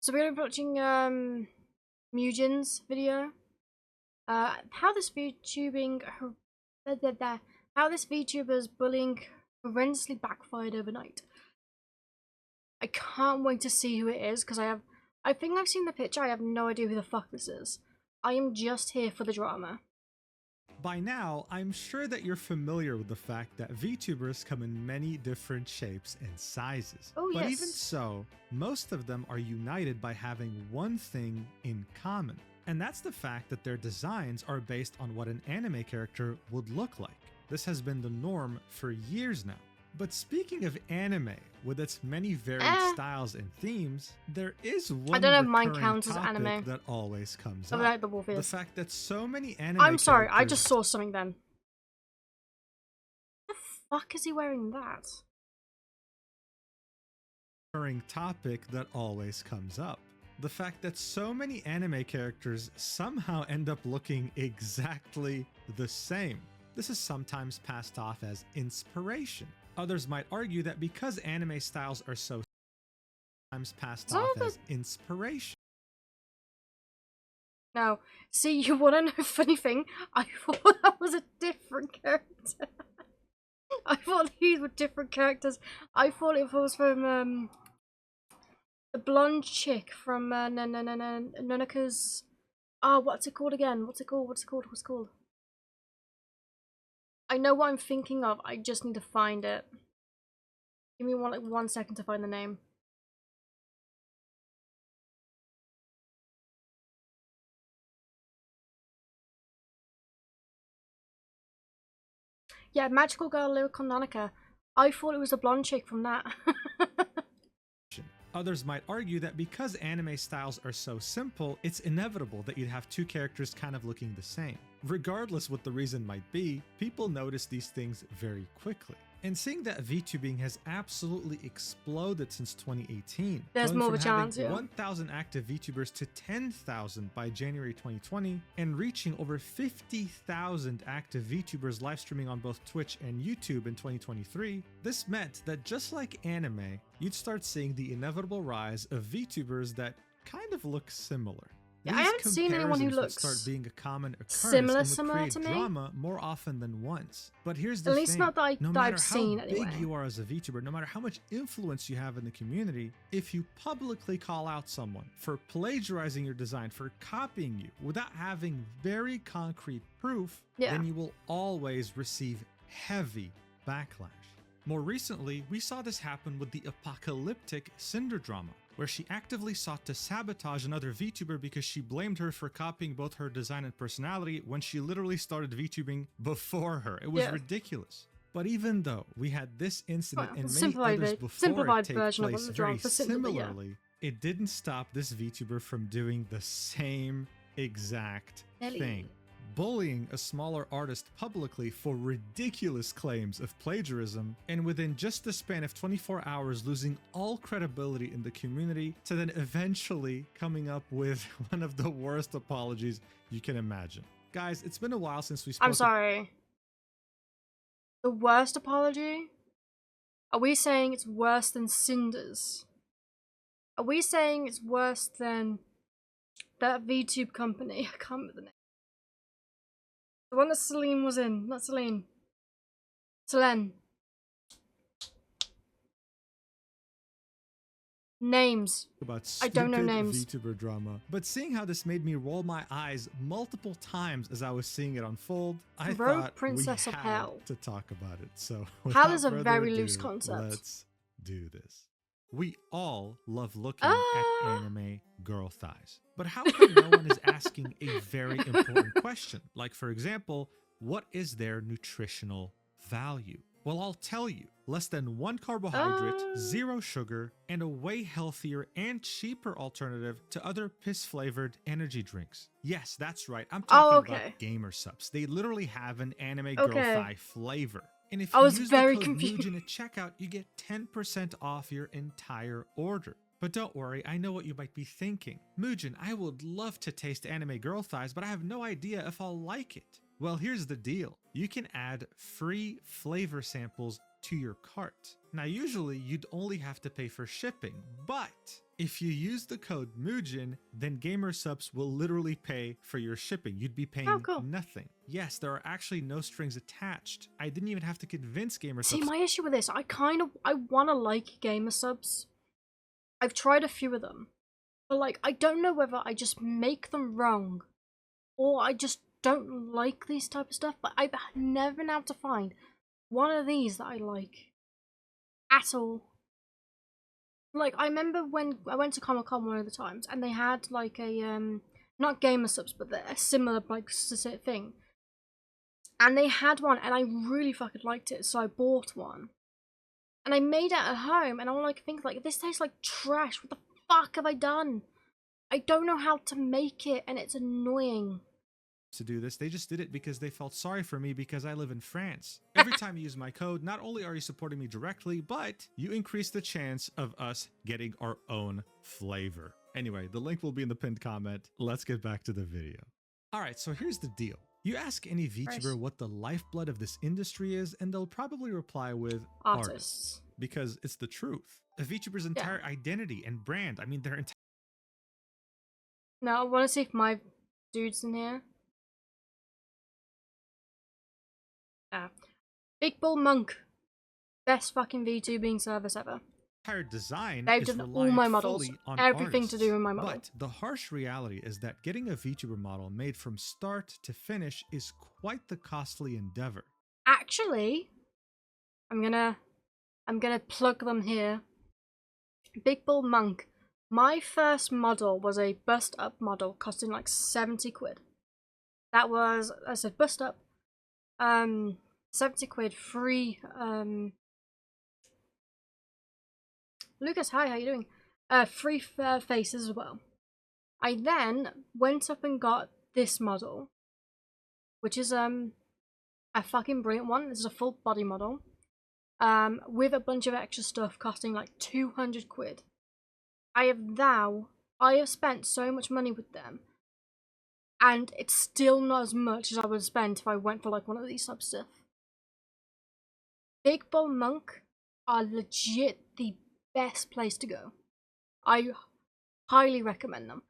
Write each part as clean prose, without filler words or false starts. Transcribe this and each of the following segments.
So we're gonna be watching Mugen's video. How this VTubing how this VTuber's bullying horrendously backfired overnight. I can't wait to see who it is because I think I've seen the picture. I have no idea who the fuck this is. I am just here for the drama. By now, I'm sure that you're familiar with the fact that VTubers come in many different shapes and sizes. Oh, but yes. even so, most of them are united by having one thing in common. And that's the fact that their designs are based on what an anime character would look like. This has been the norm for years now. But speaking of anime, with its many varied styles and themes, there is one I don't know if mine recurring counts as topic anime. that always comes Oh, up. like the wolf The is. fact that so many anime I'm sorry, I characters just saw something then. The fuck is he wearing that? recurring topic that always comes up. The fact that so many anime characters somehow end up looking exactly the same. This is sometimes passed off as inspiration. Others might argue that because anime styles are so sometimes passed off as inspiration. No. See, you wanna know a funny thing? I thought that was a different character. I thought these were different characters. I thought it was from the blonde chick from Nonaka's. What's it called again? What's it called? I know what I'm thinking of. I just need to find it. Give me one second to find the name. Yeah, Magical Girl Lyrical Nanaka. I thought it was the blonde chick from that. Others might argue that because anime styles are so simple, it's inevitable that you'd have two characters kind of looking the same. Regardless what the reason might be, people notice these things very quickly. And seeing that VTubing has absolutely exploded since 2018, There's more of a chance, having yeah. 1,000 active VTubers to 10,000 by January 2020, and reaching over 50,000 active VTubers live streaming on both Twitch and YouTube in 2023, this meant that just like anime, you'd start seeing the inevitable rise of VTubers that kind of look similar. Yeah, I haven't seen anyone who looks start being a common occurrence similar and would create to me. drama more often than once. But here's the At least thing, not that no matter I've seen how anyway. big you are as a VTuber, no matter how much influence you have in the community, if you publicly call out someone for plagiarizing your design, for copying you, without having very concrete proof, then you will always receive heavy backlash. More recently, we saw this happen with the apocalyptic Cinder drama, where she actively sought to sabotage another VTuber because she blamed her for copying both her design and personality when she literally started VTubing before her. It was ridiculous. But even though we had this incident and many others before it take place very similarly, it didn't stop this VTuber from doing the same exact thing. Bullying a smaller artist publicly for ridiculous claims of plagiarism, and within just the span of 24 hours losing all credibility in the community, to then eventually coming up with one of the worst apologies you can imagine. Guys, it's been a while since we spoke. I'm sorry. The worst apology? Are we saying it's worse than Cinder's? Are we saying it's worse than that VTube company? I can't remember the name. The one that Celine was in. Not Celine. Selene. Names. About I don't know names. VTuber drama, but seeing how this made me roll my eyes multiple times as I was seeing it unfold, I thought Princess we of had Hell to talk about it. So Hell is a without very further loose ado, concept. Let's do this. We all love looking at anime girl thighs, but how come no one is asking a very important question? Like, for example, what is their nutritional value? Well, I'll tell you, less than 1 carbohydrate, 0 sugar, and a way healthier and cheaper alternative to other piss-flavored energy drinks. Yes, that's right, I'm talking about gamer subs. They literally have an anime girl thigh flavor. And if you use the code Mugen at checkout, you get 10% off your entire order. But don't worry, I know what you might be thinking. Mugen, I would love to taste anime girl thighs, but I have no idea if I'll like it. Well, here's the deal. You can add free flavor samples to your cart. Now, usually you'd only have to pay for shipping, but If you use the code Mugen, then GamerSupps will literally pay for your shipping. You'd be paying nothing. Yes, there are actually no strings attached. I didn't even have to convince GamerSupps. See, my issue with this, I want to like GamerSupps. I've tried a few of them. But, like, I don't know whether I just make them wrong or I just don't like these type of stuff. But I've never been able to find one of these that I like at all. Like, I remember when I went to Comic-Con one of the times, and they had, like, a, not GamerSupps, but a similar, like, specific thing. And they had one, and I really fucking liked it, so I bought one. And I made it at home, and I'm like, think, like, this tastes like trash. What the fuck have I done? I don't know how to make it, and it's annoying. To do this, they just did it because they felt sorry for me because I live in France. Every time you use my code, not only are you supporting me directly, but you increase the chance of us getting our own flavor. Anyway, the link will be in the pinned comment. Let's get back to the video. All right, so here's the deal. You ask any VTuber what the lifeblood of this industry is, and they'll probably reply with artists. Because it's the truth. A VTuber's entire identity and brand, I mean, their entire... Now, I want to see if my dude's in here. Big Bull Monk. Best fucking VTubing service ever. Entire design They've is done all my models. On everything artists. To do with my model. But the harsh reality is that getting a VTuber model made from start to finish is quite the costly endeavor. Actually, I'm gonna plug them here. Big Bull Monk. My first model was a bust up model costing like 70 quid. That was, I said, bust up. 70 quid free. Lucas, hi, how you doing? Free faces as well. I then went up and got this model, which is a fucking brilliant one. This is a full body model, with a bunch of extra stuff costing like 200 quid. I have spent so much money with them, and it's still not as much as I would spend if I went for like one of these type of stuff. Big Bull Monk are legit the best place to go. I highly recommend them.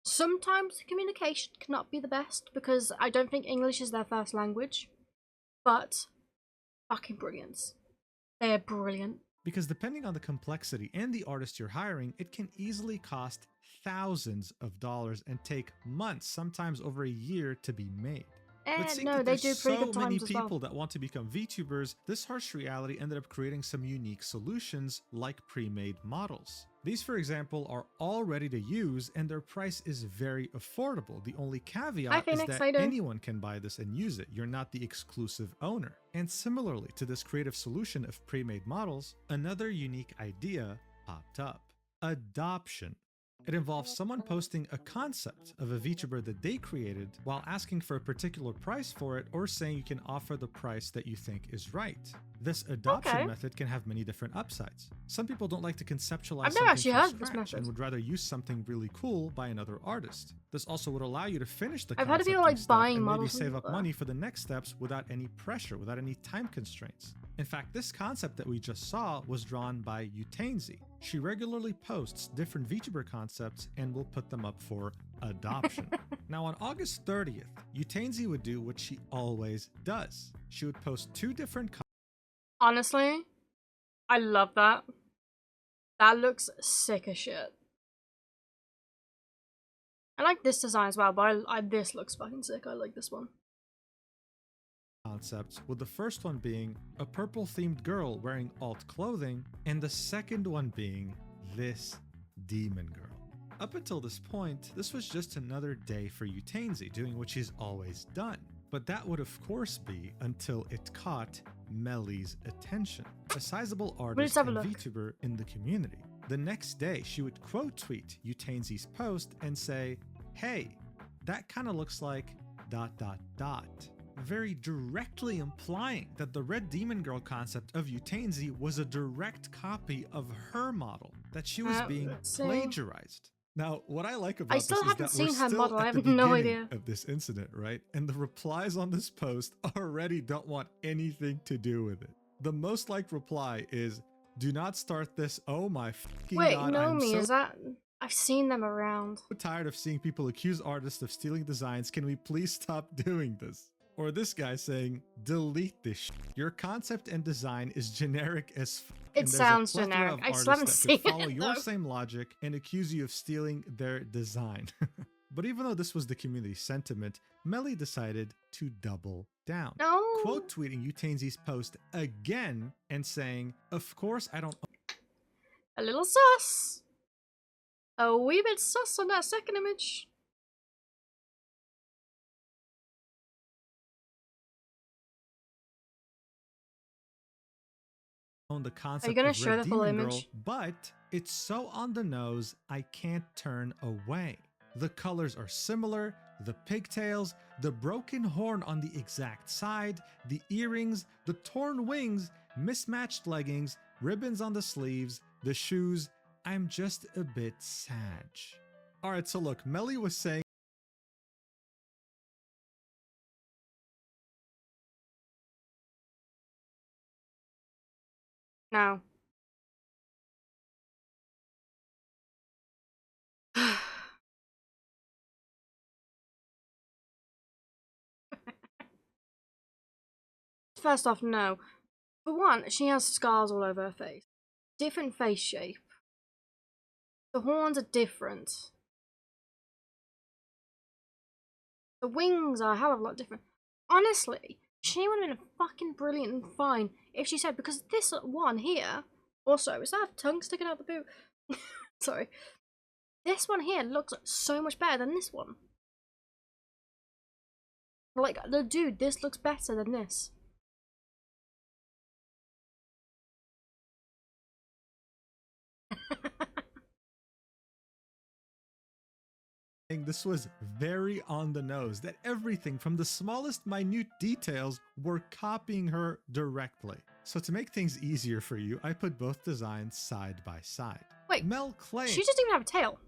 Sometimes the communication cannot be the best because I don't think English is their first language, but fucking brilliant. They are brilliant. Because depending on the complexity and the artist you're hiring, it can easily cost thousands of dollars and take months, sometimes over a year, to be made. But No, they do pretty good times as well. So many people that want to become VTubers, this harsh reality ended up creating some unique solutions like pre-made models. These, for example, are all ready to use and their price is very affordable. The only caveat is that anyone can buy this and use it. You're not the exclusive owner. And similarly to this creative solution of pre-made models, another unique idea popped up: adoption. It involves someone posting a concept of a VTuber that they created while asking for a particular price for it or saying you can offer the price that you think is right. This adoption method can have many different upsides. Some people don't like to conceptualize something from scratch and would rather use something really cool by another artist. This also would allow you to finish the concept I've had people like buying and models maybe save up money for the next steps without any pressure, without any time constraints. In fact, this concept that we just saw was drawn by Utainzy. She regularly posts different VTuber concepts and will put them up for adoption. Now on August 30th, Utainzy would do what she always does. She would post two different Honestly, I love that. That looks sick as shit. I like this design as well, but this looks fucking sick. I like this one. Concepts, with the first one being a purple themed girl wearing alt clothing and the second one being this demon girl. Up until this point, this was just another day for Utainzy doing what she's always done. But that would of course be until it caught Melly's attention, a sizable artist and VTuber in the community. The next day, she would quote tweet Utainzy's post and say, "Hey, that kind of looks like ... very directly implying that the Red Demon Girl concept of Utainzy was a direct copy of her model, that she was being plagiarized. Now, what I like about this is that we're still at the beginning of this incident, right? And the replies on this post already don't want anything to do with it. The most liked reply is, Do not start this. Oh my fucking Wait, god. Nomi, is that... I've seen them around. I'm tired of seeing people accuse artists of stealing designs. Can we please stop doing this? Or this guy saying, delete this shit. Your concept and design is generic as fuck. It sounds generic. I still haven't seen it, follow your though. same logic and accuse you of stealing their design. But even though this was the community sentiment, Melly decided to double down. No. Quote tweeting Utainzi's post again and saying, of course I don't... A little sus. A wee bit sus on that second image. On the concept Are you gonna of show Red the full Demon Girl, image? but it's so on the nose, I can't turn away. The colors are similar, the pigtails, the broken horn on the exact side, the earrings, the torn wings, mismatched leggings, ribbons on the sleeves, the shoes. I'm just a bit sad. Alright, so look, Melly was saying No. First off, no. For one, she has scars all over her face. Different face shape. The horns are different. The wings are a hell of a lot different. Honestly, she would have been fucking brilliant and fine if she said, because this one here, also, is that a tongue sticking out the boot? Sorry. This one here looks so much better than this one. Like, the dude, this looks better than this. this was very on the nose, that everything from the smallest minute details were copying her directly. So to make things easier for you, I put both designs side by side. Wait, Mel claims she doesn't even have a tail.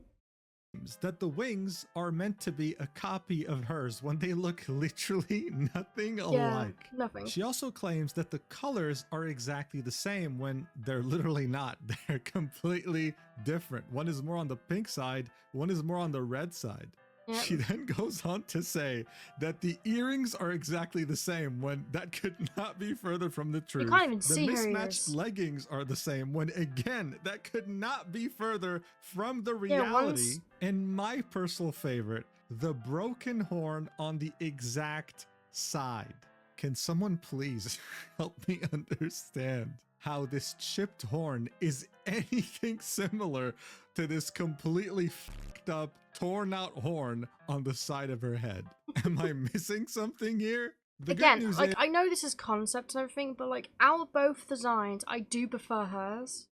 That the wings are meant to be a copy of hers when they look literally nothing alike. Nothing. She also claims that the colors are exactly the same when they're literally not. They're completely different. One is more on the pink side, one is more on the red side. Yep. She then goes on to say that the earrings are exactly the same when that could not be further from the truth. You can't even see her ears. The mismatched leggings are the same when, again, that could not be further from the reality. And my personal favorite, the broken horn on the exact side. Can someone please help me understand how this chipped horn is anything similar to this completely fucked up, torn out horn on the side of her head? Am I missing something here? Again, like, I know this is concept and everything, but like, out of both designs, I do prefer hers.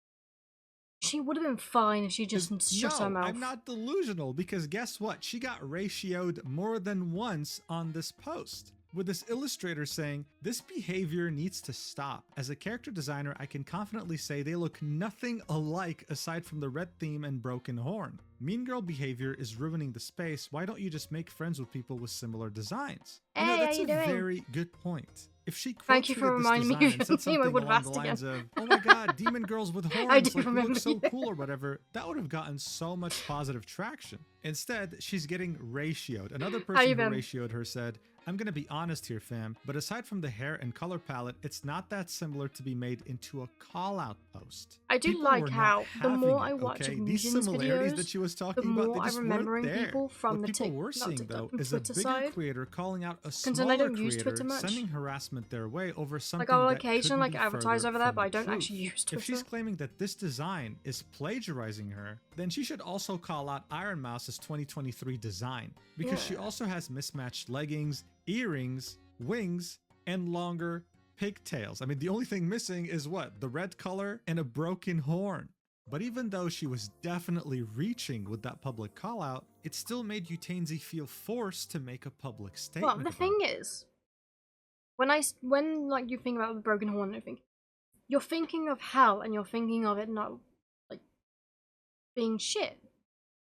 She would have been fine if she just shut her mouth. I'm not delusional, because guess what? She got ratioed more than once on this post, with this illustrator saying, this behavior needs to stop. As a character designer, I can confidently say they look nothing alike aside from the red theme and broken horn. Mean girl behavior is ruining the space. Why don't you just make friends with people with similar designs? Hey, that's how you doing? Very good point. If she Thank you for reminding me of your team, I would have asked again. Of, oh my god, demon girls with horns, I do like, remember look so cool or whatever, that would have gotten so much positive traction. Instead, she's getting ratioed. Another person who ratioed her said, I'm gonna be honest here, fam, but aside from the hair and color palette, it's not that similar to be made into a call-out post. I do People like how the more I watch these similarities videos, that she was talking the more about, they just I'm remembering weren't there. people from what the people were seeing, though, is a bigger side, creator calling out a I smaller don't use creator, Twitter much. sending harassment their way over something like, I'll that occasionally couldn't be advertise over there, but I don't truth. actually use Twitter. If she's claiming that this design is plagiarizing her, then she should also call out Iron Mouse's 2023 design, because she also has mismatched leggings, earrings, wings, and longer pigtails. I mean, the only thing missing is what? The red color and a broken horn. But even though she was definitely reaching with that public call out, it still made Utainzi feel forced to make a public statement. Well, the thing is, when like you think about the broken horn and everything, you're thinking of hell and you're thinking of it not like being shit.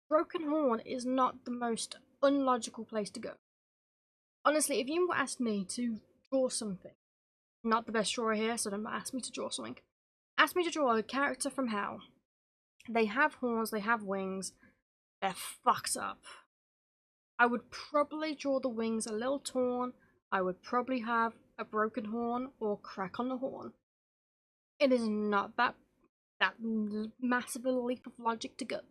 Broken horn is not the most unlogical place to go. Honestly, if you asked me to draw something, not the best drawer here, so don't ask me to draw something. Ask me to draw a character from hell. They have horns, they have wings, they're fucked up. I would probably draw the wings a little torn. I would probably have a broken horn or crack on the horn. It is not that massive a leap of logic to go.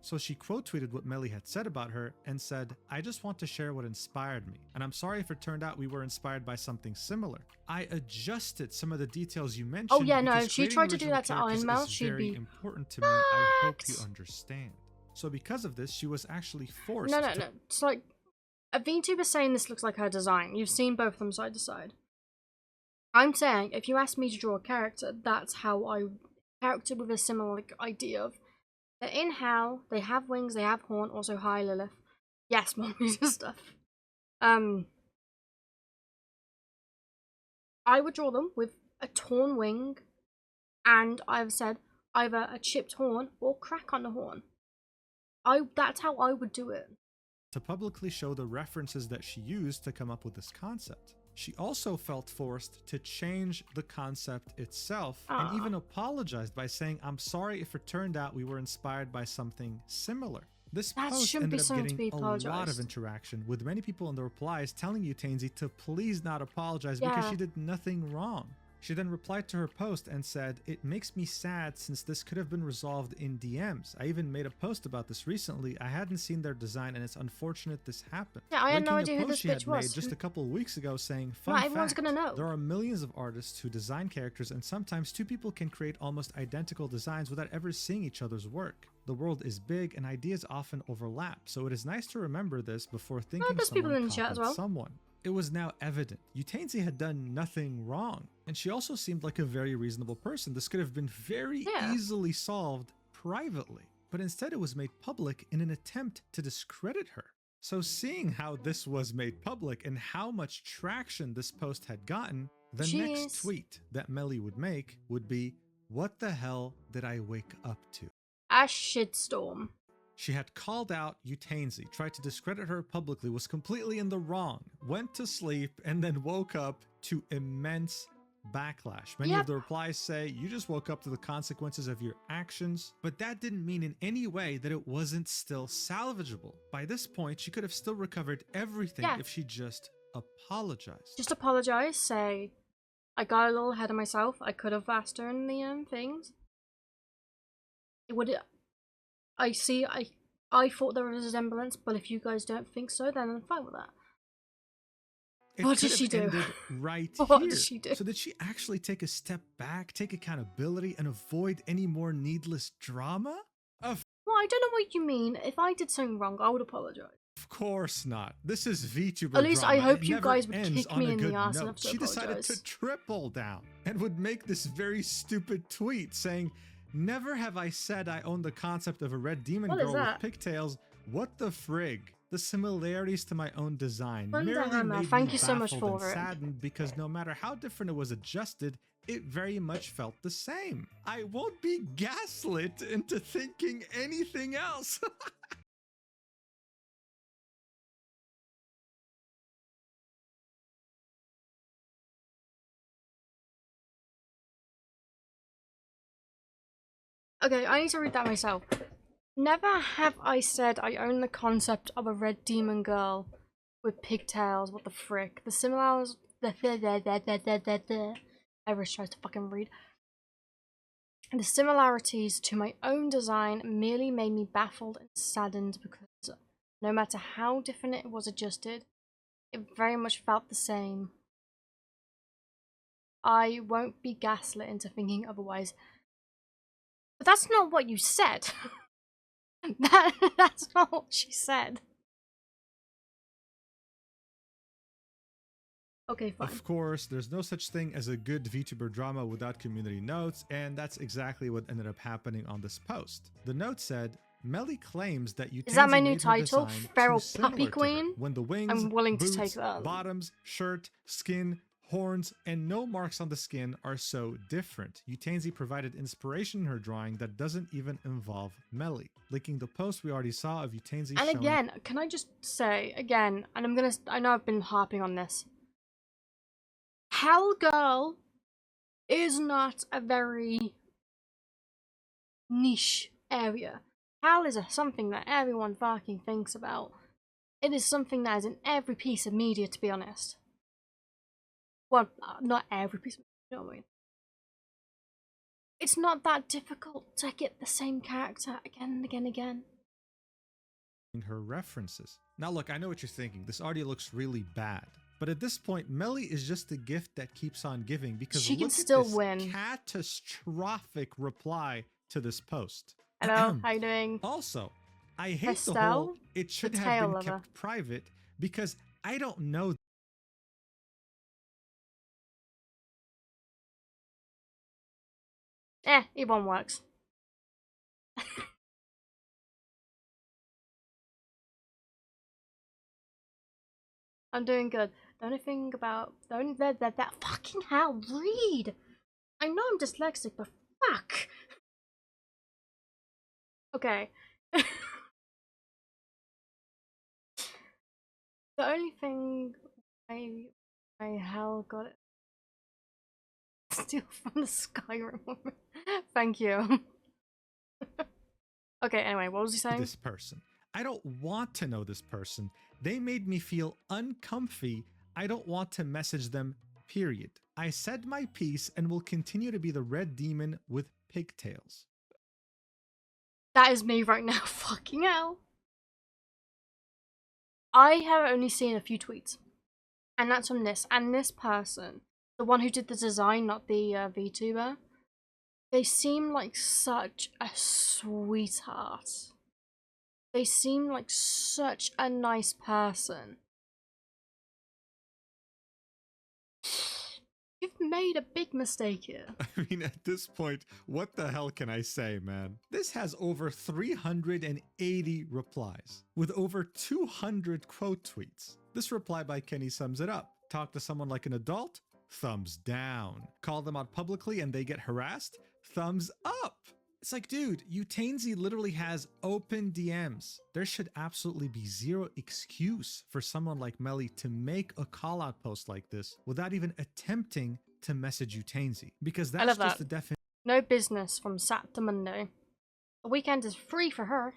So she quote tweeted what Melly had said about her and said, "I just want to share what inspired me. And I'm sorry if it turned out we were inspired by something similar. I adjusted some of the details you mentioned." Oh yeah, no, if she tried to do that to Ironmouth, she'd be important to me. I hope you understand. So because of this, she was actually forced No. It's like a VTuber saying this looks like her design. You've seen both of them side to side. I'm saying if you ask me to draw a character, that's how character with a similar like, idea of they're in hell, they have wings, they have horn, also hi Lilith. Yes, more music stuff. I would draw them with a torn wing, and I've said either a chipped horn or crack on the horn. That's how I would do it. To publicly show the references that she used to come up with this concept. She also felt forced to change the concept itself and even apologized by saying, "I'm sorry if it turned out we were inspired by something similar." This post ended up getting a lot of interaction, with many people in the replies telling Utainzy to please not apologize because she did nothing wrong. She then replied to her post and said, "It makes me sad since this could have been resolved in DMs. I even made a post about this recently. I hadn't seen their design and it's unfortunate this happened." Yeah, I had no idea who this bitch was. Made just a couple of weeks ago saying, "Fun fact, everyone's gonna know. There are millions of artists who design characters and sometimes two people can create almost identical designs without ever seeing each other's work. The world is big and ideas often overlap, so it is nice to remember this before thinking someone copied someone." It was now evident Utainzy had done nothing wrong, and she also seemed like a very reasonable person. This could have been very easily solved privately, but instead it was made public in an attempt to discredit her. So seeing how this was made public and how much traction this post had gotten, the next tweet that Melly would make would be, "What the hell did I wake up to?" A shitstorm. She had called out Utainzy, tried to discredit her publicly, was completely in the wrong, went to sleep, and then woke up to immense backlash. Many of the replies say, "You just woke up to the consequences of your actions," but that didn't mean in any way that it wasn't still salvageable. By this point, she could have still recovered everything if she just apologized. Just apologize, say, "I got a little ahead of myself. I could have asked her in the things. It would... I thought there was a resemblance, but if you guys don't think so, then I'm fine with that." What did she do? Right what here. Did she do? So did she actually take a step back, take accountability, and avoid any more needless drama? Well, I don't know what you mean. If I did something wrong, I would apologize. Of course not. This is VTuber At least drama. I hope you guys would kick me in the ass enough to apologize. She decided to triple down and would make this very stupid tweet saying, "Never have I said I own the concept of a red demon girl with pigtails. What the frig? The similarities to my own design merely made Thank me you so much baffled for and it. saddened because no matter how different it was adjusted, it very much felt the same. I won't be gaslit into thinking anything else." Okay, I need to read that myself. "Never have I said I own the concept of a red demon girl with pigtails. What the frick? The similarities..." Everest tries to fucking read. "The similarities to my own design merely made me baffled and saddened because no matter how different it was adjusted, it very much felt the same. I won't be gaslit into thinking otherwise." But that's not what you said. That's not what she said. Okay, fine. Of course, there's no such thing as a good VTuber drama without community notes, and that's exactly what ended up happening on this post. The note said, "Melly claims that Utainzy Is that my new made her title? design Feral too similar Puppy to Queen? her, when the wings, I'm willing boots, to take that. bottoms, shirt, skin, horns, and no marks on the skin are so different. Utenzi provided inspiration in her drawing that doesn't even involve Melly, linking the post we already saw of Utenzi And showing... again, can I just say, again, and I know I've been harping on this. Hell Girl is not a very niche area. Hell is something that everyone fucking thinks about. It is something that is in every piece of media, to be honest. Well, not every piece of media, you know what I mean? It's not that difficult to get the same character again and again and again. Her references. Now look, I know what you're thinking. This audio looks really bad. But at this point, Melly is just a gift that keeps on giving because she look can still at this win. Catastrophic reply to this post. Hello, how you doing? Also, I hate Estelle, the whole it should have been lover. kept private because I don't know. Either one works. I'm doing good. The only thing about that fucking hell, read. I know I'm dyslexic, but fuck. Okay. The only thing I hell got it. Steal from the Skyrim. Thank you. Okay, anyway, what was he saying? This person. I don't want to know this person. They made me feel uncomfy. I don't want to message them, period. I said my piece and will continue to be the red demon with pigtails. That is me right now. Fucking hell. I have only seen a few tweets. And that's from this. And this person, the one who did the design, not the VTuber, they seem like such a sweetheart. They seem like such a nice person. You've made a big mistake here. I mean, at this point, what the hell can I say, man? This has over 380 replies, with over 200 quote tweets. This reply by Kenny sums it up. Talk to someone like an adult? Thumbs down. Call them out publicly and they get harassed? Thumbs up. It's like, dude, Utenzi literally has open DMs. There should absolutely be zero excuse for someone like Melly to make a call out post like this without even attempting to message Utenzi. Because that's just the definition. No business from Sat to Monday. The weekend is free for her.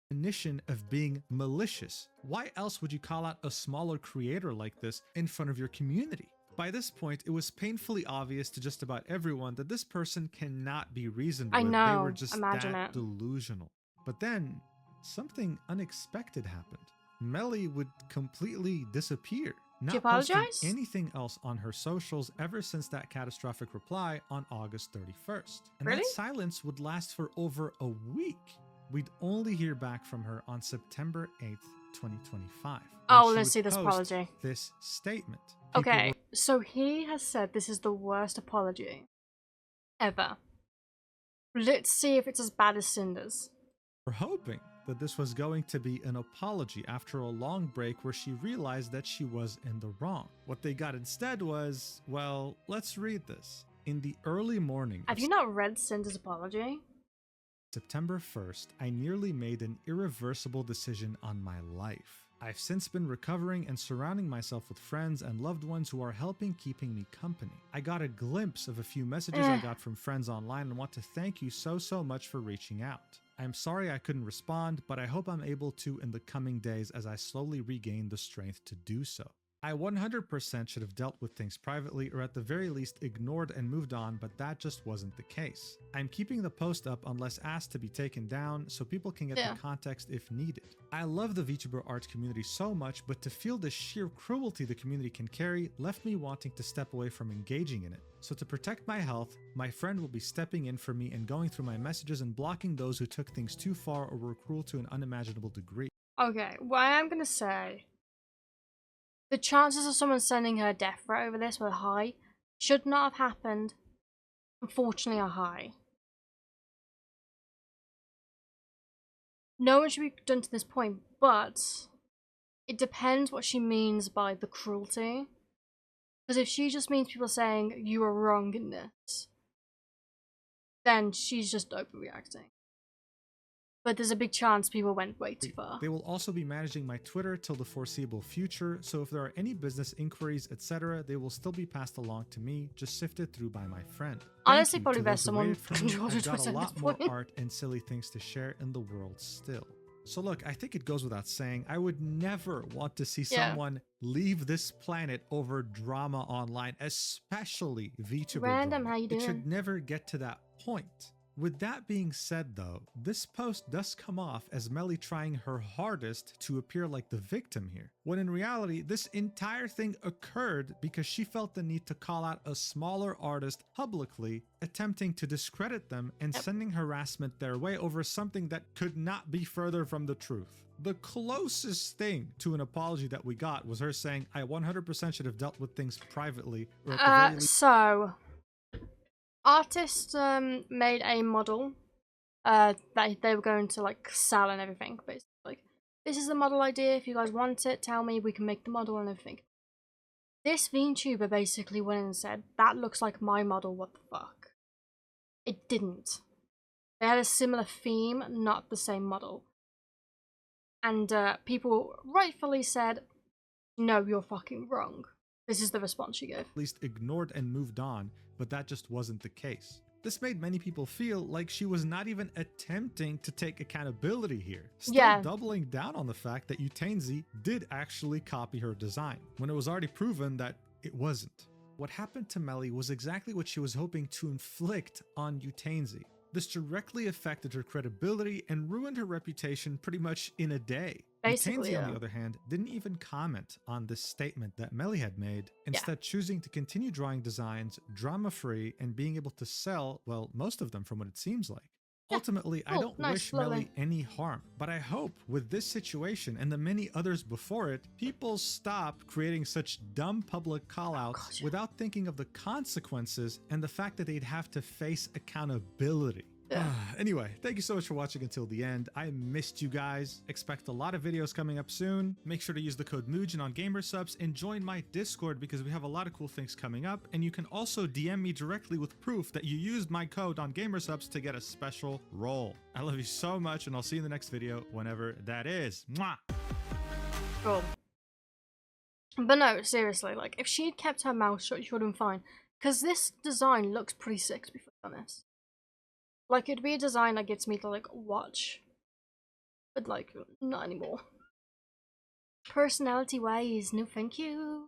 Definition of being malicious. Why else would you call out a smaller creator like this in front of your community? By this point, it was painfully obvious to just about everyone that this person cannot be reasoned with. They were just that delusional. But then, something unexpected happened. Melly would completely disappear, not posting anything else on her socials ever since that catastrophic reply on August 31st. And that silence would last for over a week. We'd only hear back from her on September 8th, 2025. Oh, let's see this apology. This statement. Okay, so he has said this is the worst apology ever. Let's see if it's as bad as Cinder's. We're hoping that this was going to be an apology after a long break where she realized that she was in the wrong. What they got instead was, well, let's read this. In the early morning... Have you not read Cinder's apology? September 1st, I nearly made an irreversible decision on my life. I've since been recovering and surrounding myself with friends and loved ones who are helping keeping me company. I got a glimpse of a few messages I got from friends online and want to thank you so much for reaching out. I'm sorry I couldn't respond, but I hope I'm able to in the coming days as I slowly regain the strength to do so. I 100% should have dealt with things privately or at the very least ignored and moved on, but that just wasn't the case. I'm keeping the post up unless asked to be taken down so people can get the context if needed. I love the VTuber art community so much, but to feel the sheer cruelty the community can carry left me wanting to step away from engaging in it. So to protect my health, my friend will be stepping in for me and going through my messages and blocking those who took things too far or were cruel to an unimaginable degree. Okay, what I am gonna say, the chances of someone sending her a death threat over this were high. Should not have happened. Unfortunately, are high. No one should be done to this point, but it depends what she means by the cruelty. Because if she just means people saying you are wrong in this, then she's just overreacting. But there's a big chance people went way too far. They will also be managing my Twitter till the foreseeable future, so if there are any business inquiries, etc., they will still be passed along to me, just sifted through by my friend. Honestly, probably best someone controls your Twitter. I've got a lot more art and silly things to share in the world still. So look, I think it goes without saying, I would never want to see someone leave this planet over drama online, especially VTuber Random, drama. how you doing? It should never get to that point. With that being said though, this post does come off as Melly trying her hardest to appear like the victim here, when in reality this entire thing occurred because she felt the need to call out a smaller artist publicly, attempting to discredit them and sending harassment their way over something that could not be further from the truth. The closest thing to an apology that we got was her saying, I 100% should have dealt with things privately. Or at the very least so artists made a model that they were going to like sell and everything, basically. Like, this is the model idea, if you guys want it, tell me, we can make the model and everything. This VTuber basically went and said, that looks like my model, what the fuck. It didn't. They had a similar theme, not the same model. And people rightfully said, no, you're fucking wrong. This is the response she gave. At least ignored and moved on, but that just wasn't the case. This made many people feel like she was not even attempting to take accountability here, still doubling down on the fact that Utenzi did actually copy her design, when it was already proven that it wasn't. What happened to Melly was exactly what she was hoping to inflict on Utenzi. This directly affected her credibility and ruined her reputation pretty much in a day. Basically, Utenzi, on the other hand, didn't even comment on this statement that Melly had made, instead choosing to continue drawing designs drama-free and being able to sell, well, most of them from what it seems like. Ultimately, I don't wish Melly any harm, but I hope with this situation and the many others before it, people stop creating such dumb public callouts without thinking of the consequences and the fact that they'd have to face accountability. Anyway, thank you so much for watching until the end. I missed you guys. Expect a lot of videos coming up soon. Make sure to use the code Mugen on Gamersubs and join my Discord because we have a lot of cool things coming up. And you can also DM me directly with proof that you used my code on Gamersubs to get a special role. I love you so much, and I'll see you in the next video whenever that is. Mwah! Cool. But no, seriously, like, if she had kept her mouth shut, she would have been fine. Because this design looks pretty sick, to be honest. Like, it'd be a design that gets me to, like, watch. But, like, not anymore. Personality-wise, no thank you.